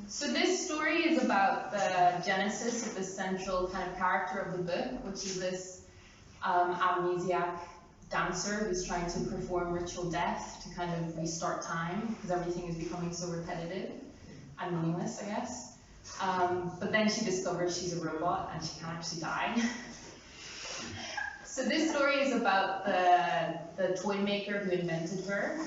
So this story is about the genesis of the central kind of character of the book, which is this amnesiac dancer who's trying to perform ritual death to kind of restart time, because everything is becoming so repetitive and meaningless, I guess. But then she discovers she's a robot and she can't actually die. So this story is about the toy maker who invented her,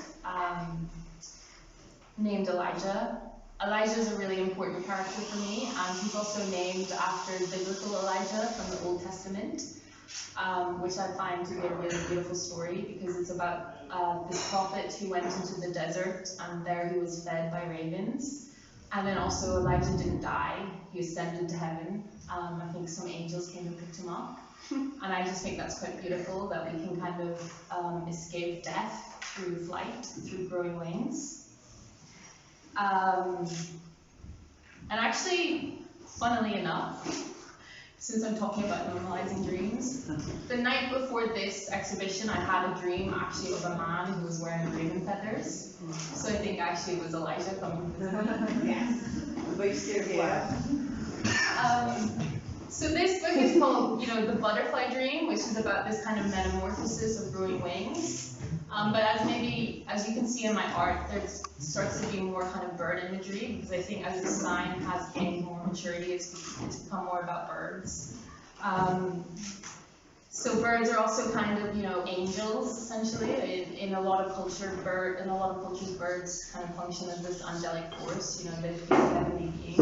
named Elijah. Elijah is a really important character for me, and he's also named after biblical Elijah from the Old Testament, which I find to be a really beautiful story because it's about this prophet who went into the desert and there he was fed by ravens. And then also Elijah didn't die, he ascended to heaven. I think some angels came and picked him up. And I just think that's quite beautiful that we can kind of escape death through flight, through growing wings. And actually, funnily enough, since I'm talking about normalizing dreams, the night before this exhibition I had a dream actually of a man who was wearing raven feathers. So I think actually it was Elijah coming to visit me. Yes. But you still So this book is called, The Butterfly Dream, which is about this kind of metamorphosis of growing wings. But as you can see in my art, there starts to be more kind of bird imagery, because I think as the sign has gained more maturity, it's become more about birds. So birds are also kind of, angels, essentially. In a lot of cultures, birds kind of function as this angelic force, they're heavenly beings.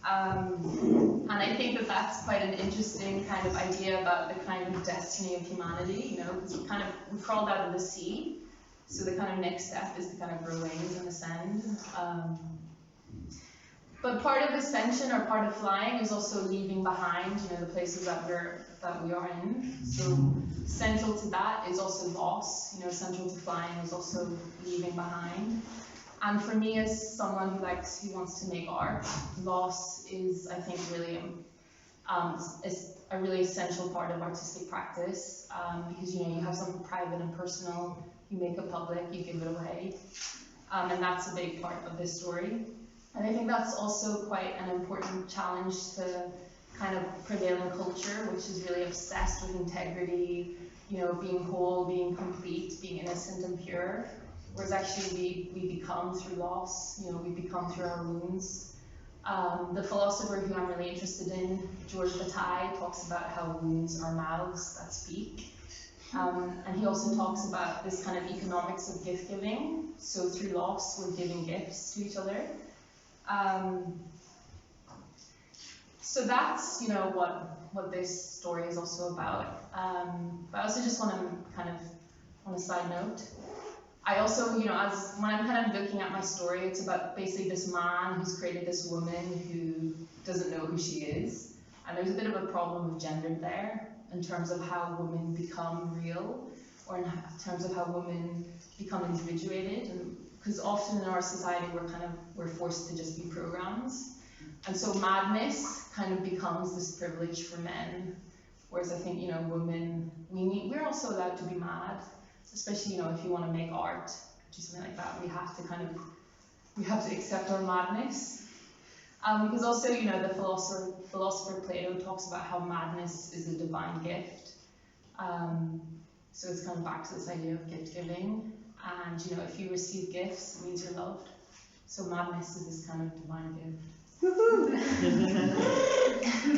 And I think that that's quite an interesting kind of idea about the kind of destiny of humanity, because we crawled out of the sea, so the kind of next step is to kind of grow wings and ascend. But part of ascension or part of flying is also leaving behind, the places that we are in. So central to that is also loss. Central to flying is also leaving behind. And for me, as someone who wants to make art, loss is, I think, really is a really essential part of artistic practice, because you have something private and personal, you make it public, you give it away, and that's a big part of this story. And I think that's also quite an important challenge to kind of prevailing culture, which is really obsessed with integrity, being whole, being complete, being innocent and pure. Whereas actually we become through loss, we become through our wounds. The philosopher who I'm really interested in, George Bataille, talks about how wounds are mouths that speak. And he also talks about this kind of economics of gift giving. So through loss, we're giving gifts to each other. So that's, what this story is also about. But I also just want to kind of, on a side note, I also, when I'm kind of looking at my story, it's about basically this man who's created this woman who doesn't know who she is. And there's a bit of a problem of gender there, in terms of how women become real, or in terms of how women become individuated. And because often in our society, we're forced to just be programs. And so madness kind of becomes this privilege for men. Whereas I think, women, we're also allowed to be mad. Especially, if you want to make art, do something like that, we have to accept our madness. Because also, the philosopher Plato talks about how madness is a divine gift. So it's kind of back to this idea of gift giving. And, if you receive gifts, it means you're loved. So madness is this kind of divine gift.